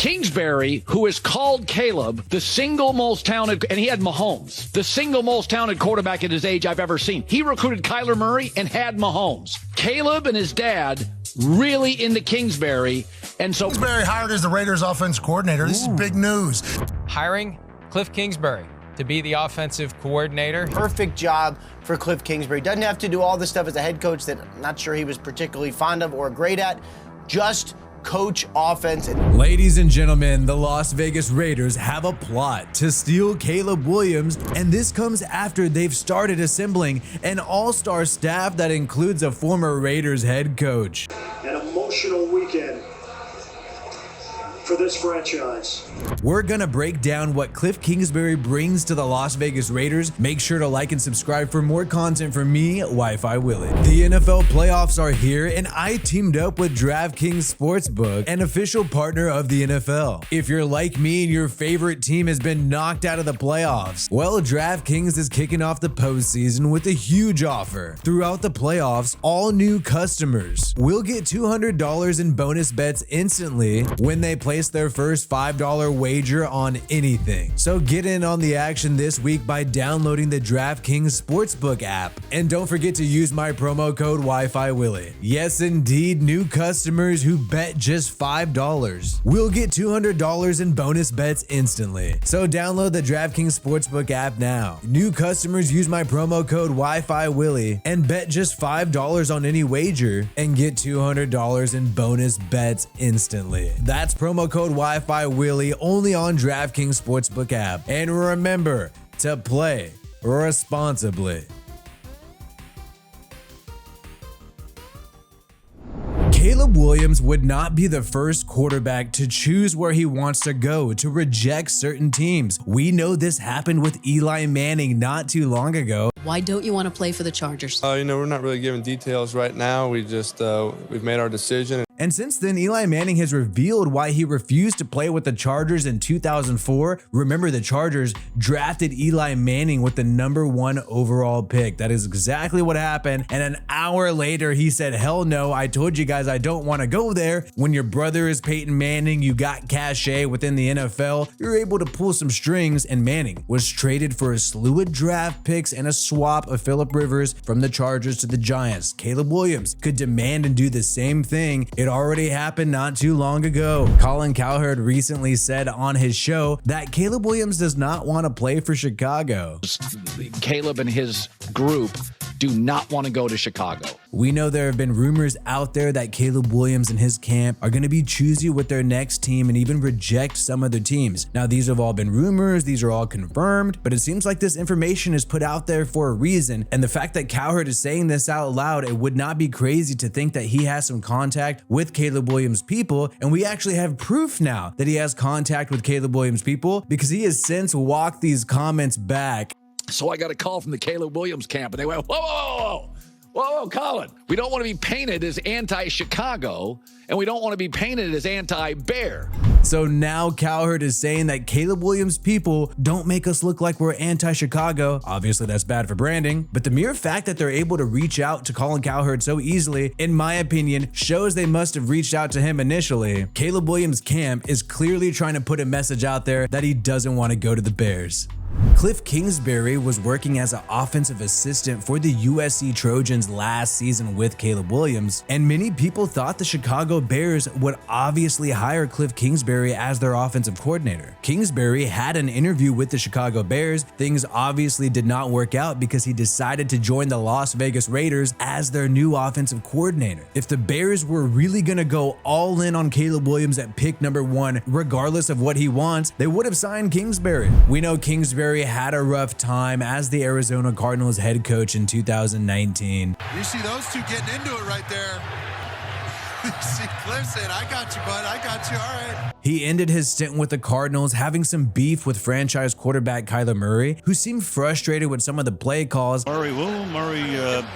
Kingsbury, who is called Caleb, the single most talented, and he had Mahomes, the single most talented quarterback at his age I've ever seen. He recruited Kyler Murray and had Mahomes. Caleb and his dad really into Kingsbury, and so Kingsbury hired as the Raiders offense coordinator. This is big news. Hiring Kliff Kingsbury to be the offensive coordinator. Perfect job for Kliff Kingsbury. Doesn't have to do all this stuff as a head coach that I'm not sure he was particularly fond of or great at. Just coach offense. Ladies and gentlemen, the Las Vegas Raiders have a plot to steal Caleb Williams, and this comes after they've started assembling an all-star staff that includes a former Raiders head coach. An emotional weekend for this franchise. We're gonna break down what Kliff Kingsbury brings to the Las Vegas Raiders. Make sure to like and subscribe for more content from me, Wi-Fi Willie. The NFL playoffs are here, and I teamed up with DraftKings Sportsbook, an official partner of the NFL. If you're like me and your favorite team has been knocked out of the playoffs, well, DraftKings is kicking off the postseason with a huge offer. Throughout the playoffs, all new customers will get $200 in bonus bets instantly when they place their first $5 wager on anything. So get in on the action this week by downloading the DraftKings Sportsbook app. And don't forget to use my promo code Wi-Fi Willie. Yes, indeed, new customers who bet just $5 will get $200 in bonus bets instantly. So download the DraftKings Sportsbook app now. New customers use my promo code Wi-Fi Willie and bet just $5 on any wager and get $200 in bonus bets instantly. That's promo code Wi-Fi Willie only on DraftKings Sportsbook app. And remember to play responsibly. Caleb Williams would not be the first quarterback to choose where he wants to go, to reject certain teams. We know this happened with Eli Manning not too long ago. Why don't you want to play for the Chargers? We're not really giving details right now. We've made our decision. And since then, Eli Manning has revealed why he refused to play with the Chargers in 2004. Remember, the Chargers drafted Eli Manning with the #1 overall pick. That is exactly what happened. And an hour later, he said, hell no, I told you guys I don't want to go there. When your brother is Peyton Manning, you got cachet within the NFL. You're able to pull some strings, and Manning was traded for a slew of draft picks and a swap of Phillip Rivers from the Chargers to the Giants. Caleb Williams could demand and do the same thing. It already happened not too long ago. Colin Cowherd recently said on his show that Caleb Williams does not want to play for Chicago. Caleb and his group do not want to go to Chicago. We know there have been rumors out there that Caleb Williams and his camp are going to be choosy with their next team and even reject some other teams. Now, these have all been rumors, these are all confirmed, but it seems like this information is put out there for a reason. And the fact that Cowherd is saying this out loud, it would not be crazy to think that he has some contact with Caleb Williams' people. And we actually have proof now that he has contact with Caleb Williams' people, because he has since walked these comments back. So I got a call from the Caleb Williams camp, and they went, whoa, Colin, we don't want to be painted as anti-Chicago, and we don't want to be painted as anti-Bear. So now Cowherd is saying that Caleb Williams' people don't make us look like we're anti-Chicago. Obviously, that's bad for branding, but the mere fact that they're able to reach out to Colin Cowherd so easily, in my opinion, shows they must have reached out to him initially. Caleb Williams' camp is clearly trying to put a message out there that he doesn't want to go to the Bears. Kliff Kingsbury was working as an offensive assistant for the USC Trojans last season with Caleb Williams, and many people thought the Chicago Bears would obviously hire Kliff Kingsbury as their offensive coordinator. Kingsbury had an interview with the Chicago Bears. Things obviously did not work out because he decided to join the Las Vegas Raiders as their new offensive coordinator. If the Bears were really going to go all in on Caleb Williams at pick #1, regardless of what he wants, they would have signed Kingsbury. We know Kingsbury had a rough time as the Arizona Cardinals head coach in 2019. You see those two getting into it right there. You see Kliff saying, I got you, bud. I got you. All right. He ended his stint with the Cardinals having some beef with franchise quarterback Kyler Murray, who seemed frustrated with some of the play calls. Murray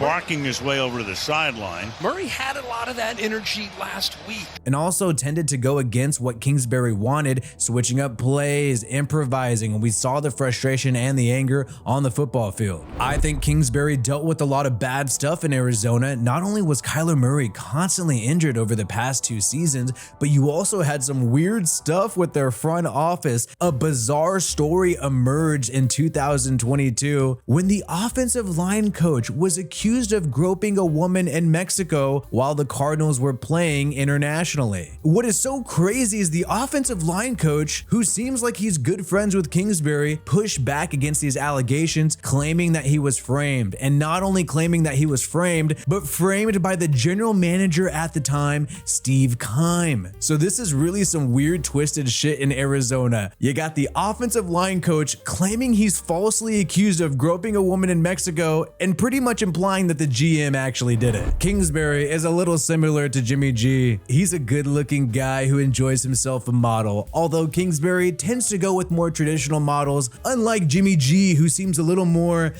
barking his way over to the sideline. Murray had a lot of that energy last week. And also tended to go against what Kingsbury wanted, switching up plays, improvising, and we saw the frustration and the anger on the football field. I think Kingsbury dealt with a lot of bad stuff in Arizona. Not only was Kyler Murray constantly injured over the past 2 seasons, but you also had some weird weird stuff with their front office. A bizarre story emerged in 2022 when the offensive line coach was accused of groping a woman in Mexico while the Cardinals were playing internationally. What is so crazy is the offensive line coach, who seems like he's good friends with Kingsbury, pushed back against these allegations, claiming that he was framed. And not only claiming that he was framed, but framed by the general manager at the time, Steve Keim. So this is really some weird twisted shit in Arizona. You got the offensive line coach claiming he's falsely accused of groping a woman in Mexico and pretty much implying that the GM actually did it. Kingsbury is a little similar to Jimmy G. He's a good-looking guy who enjoys himself a model, although Kingsbury tends to go with more traditional models, unlike Jimmy G, who seems a little more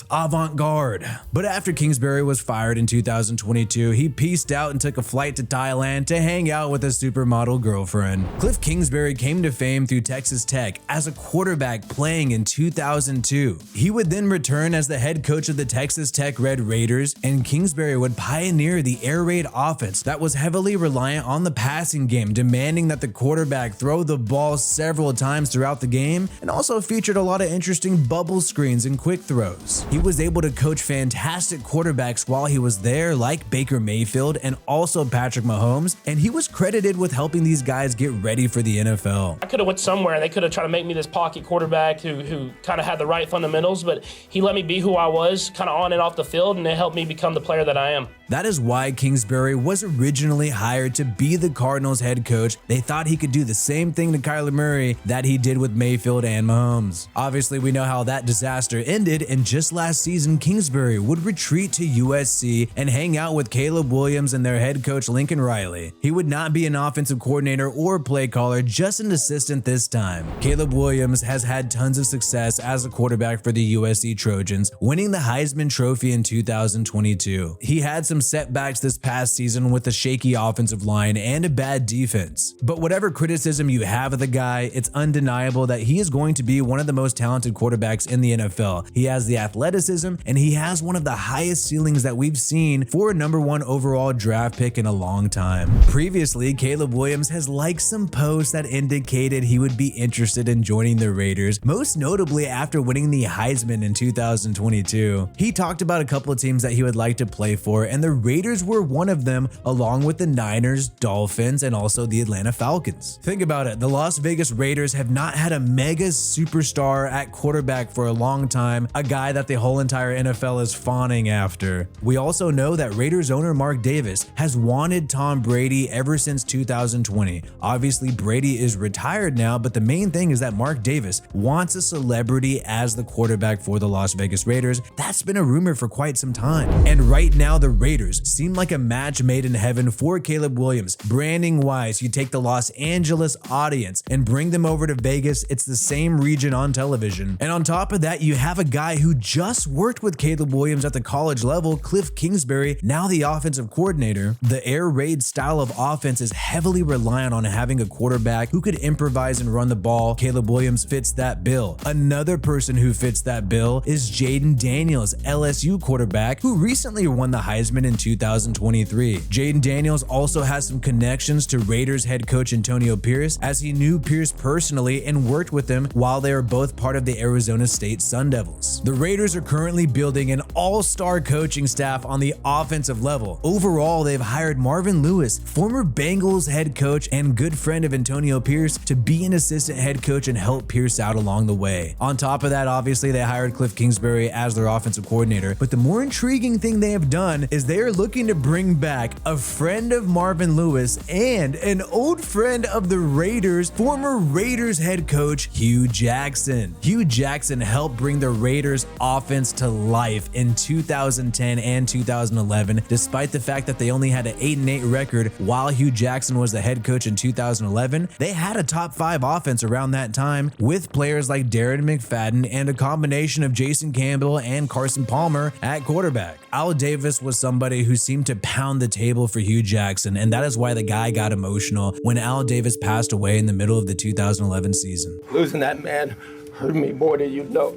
avant-garde. But after Kingsbury was fired in 2022, he peaced out and took a flight to Thailand to hang out with a supermodel girlfriend. Kliff Kingsbury came to fame through Texas Tech as a quarterback playing in 2002. He would then return as the head coach of the Texas Tech Red Raiders, and Kingsbury would pioneer the air raid offense that was heavily reliant on the passing game, demanding that the quarterback throw the ball several times throughout the game, and also featured a lot of interesting bubble screens and quick throws. He was able to coach fantastic quarterbacks while he was there, like Baker Mayfield and also Patrick Mahomes, and he was credited with helping these guys get ready for the NFL. I could have went somewhere. They could have tried to make me this pocket quarterback who kind of had the right fundamentals, but he let me be who I was, kind of on and off the field, and it helped me become the player that I am. That is why Kingsbury was originally hired to be the Cardinals head coach. They thought he could do the same thing to Kyler Murray that he did with Mayfield and Mahomes. Obviously, we know how that disaster ended, and just last season, Kingsbury would retreat to USC and hang out with Caleb Williams and their head coach Lincoln Riley. He would not be an offensive coordinator or play caller, just an assistant this time. Caleb Williams has had tons of success as a quarterback for the USC Trojans, winning the Heisman Trophy in 2022. He had some setbacks this past season with a shaky offensive line and a bad defense. But whatever criticism you have of the guy, it's undeniable that he is going to be one of the most talented quarterbacks in the NFL. He has the athleticism, and he has one of the highest ceilings that we've seen for a #1 overall draft pick in a long time. Previously, Caleb Williams has liked some posts that indicated he would be interested in joining the Raiders, most notably after winning the Heisman in 2022. He talked about a couple of teams that he would like to play for, and the Raiders were one of them, along with the Niners, Dolphins, and also the Atlanta Falcons. Think about it, the Las Vegas Raiders have not had a mega superstar at quarterback for a long time, a guy that the whole entire NFL is fawning after. We also know that Raiders owner Mark Davis has wanted Tom Brady ever since 2020. Obviously, Brady is retired now, but the main thing is that Mark Davis wants a celebrity as the quarterback for the Las Vegas Raiders. That's been a rumor for quite some time. And right now, the Raiders seem like a match made in heaven for Caleb Williams. Branding wise, you take the Los Angeles audience and bring them over to Vegas. It's the same region on television. And on top of that, you have a guy who just worked with Caleb Williams at the college level, Kliff Kingsbury, now the offensive coordinator. The air raid style of offense is heavily reliant on having a quarterback who could improvise and run the ball. Caleb Williams fits that bill. Another person who fits that bill is Jayden Daniels, LSU quarterback, who recently won the Heisman in 2023. Jayden Daniels also has some connections to Raiders head coach Antonio Pierce, as he knew Pierce personally and worked with him while they were both part of the Arizona State Sun Devils. The Raiders are currently building an all-star coaching staff on the offensive level. Overall, they've hired Marvin Lewis, former Bengals head coach and good friend of Antonio Pierce, to be an assistant head coach and help Pierce out along the way. On top of that, obviously, they hired Kliff Kingsbury as their offensive coordinator, but the more intriguing thing they have done is they are looking to bring back a friend of Marvin Lewis and an old friend of the Raiders, former Raiders head coach Hugh Jackson. Hugh Jackson helped bring the Raiders offense to life in 2010 and 2011, despite the fact that they only had an 8-8 record while Hugh Jackson was the head coach in 2011. They had a top 5 offense around that time with players like Darren McFadden and a combination of Jason Campbell and Carson Palmer at quarterback. Al Davis was somebody who seemed to pound the table for Hugh Jackson, and that is why the guy got emotional when Al Davis passed away in the middle of the 2011 season. Losing that man hurt me more than you know.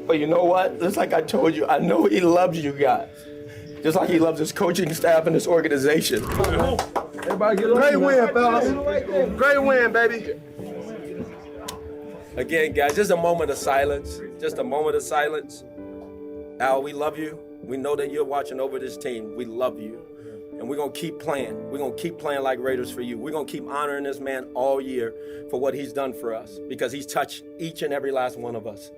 But you know what? Just like I told you, I know he loves you guys. Just like he loves his coaching staff and his organization. Everybody get great win, fellas. Great win, baby. Again, guys, just a moment of silence. Just a moment of silence. Al, we love you. We know that you're watching over this team. We love you. And we're going to keep playing. We're going to keep playing like Raiders for you. We're going to keep honoring this man all year for what he's done for us because he's touched each and every last one of us.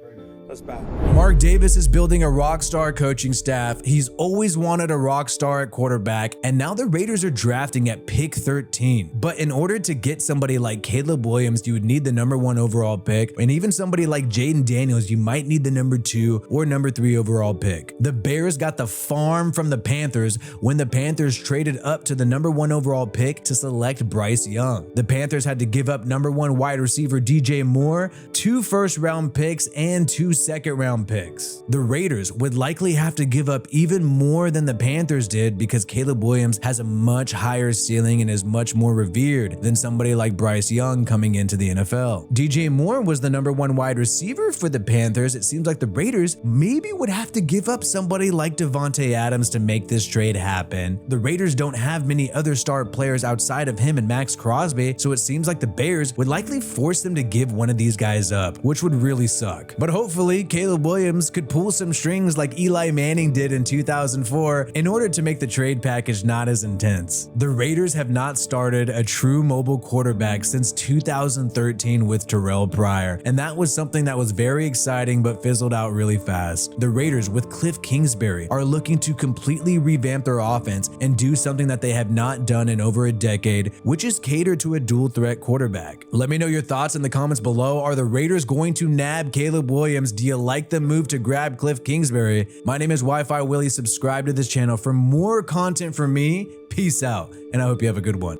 Let's bow. Mark Davis is building a rock star coaching staff. He's always wanted a rock star at quarterback, and now the Raiders are drafting at pick 13. But in order to get somebody like Caleb Williams, you would need the #1 overall pick, and even somebody like Jaden Daniels, you might need the #2 or #3 overall pick. The Bears got the farm from the Panthers when the Panthers traded up to the #1 overall pick to select Bryce Young. The Panthers had to give up #1 wide receiver DJ Moore, 2 first-round picks, and 2 second-round picks. The Raiders would likely have to give up even more than the Panthers did because Caleb Williams has a much higher ceiling and is much more revered than somebody like Bryce Young coming into the NFL. DJ Moore was the #1 wide receiver for the Panthers. It seems like the Raiders maybe would have to give up somebody like Devontae Adams to make this trade happen. The Raiders don't have many other star players outside of him and Max Crosby, so it seems like the Bears would likely force them to give one of these guys up, which would really suck. But hopefully Caleb Williams could pull some strings like Eli Manning did in 2004 in order to make the trade package not as intense. The Raiders have not started a true mobile quarterback since 2013 with Terrell Pryor, and that was something that was very exciting but fizzled out really fast. The Raiders with Kliff Kingsbury are looking to completely revamp their offense and do something that they have not done in over a decade, which is cater to a dual threat quarterback. Let me know your thoughts in the comments below. Are the Raiders going to nab Caleb Williams? Do you like the move to grab Kliff Kingsbury? My name is Wi-Fi Willie. Subscribe to this channel for more content from me. Peace out, and I hope you have a good one.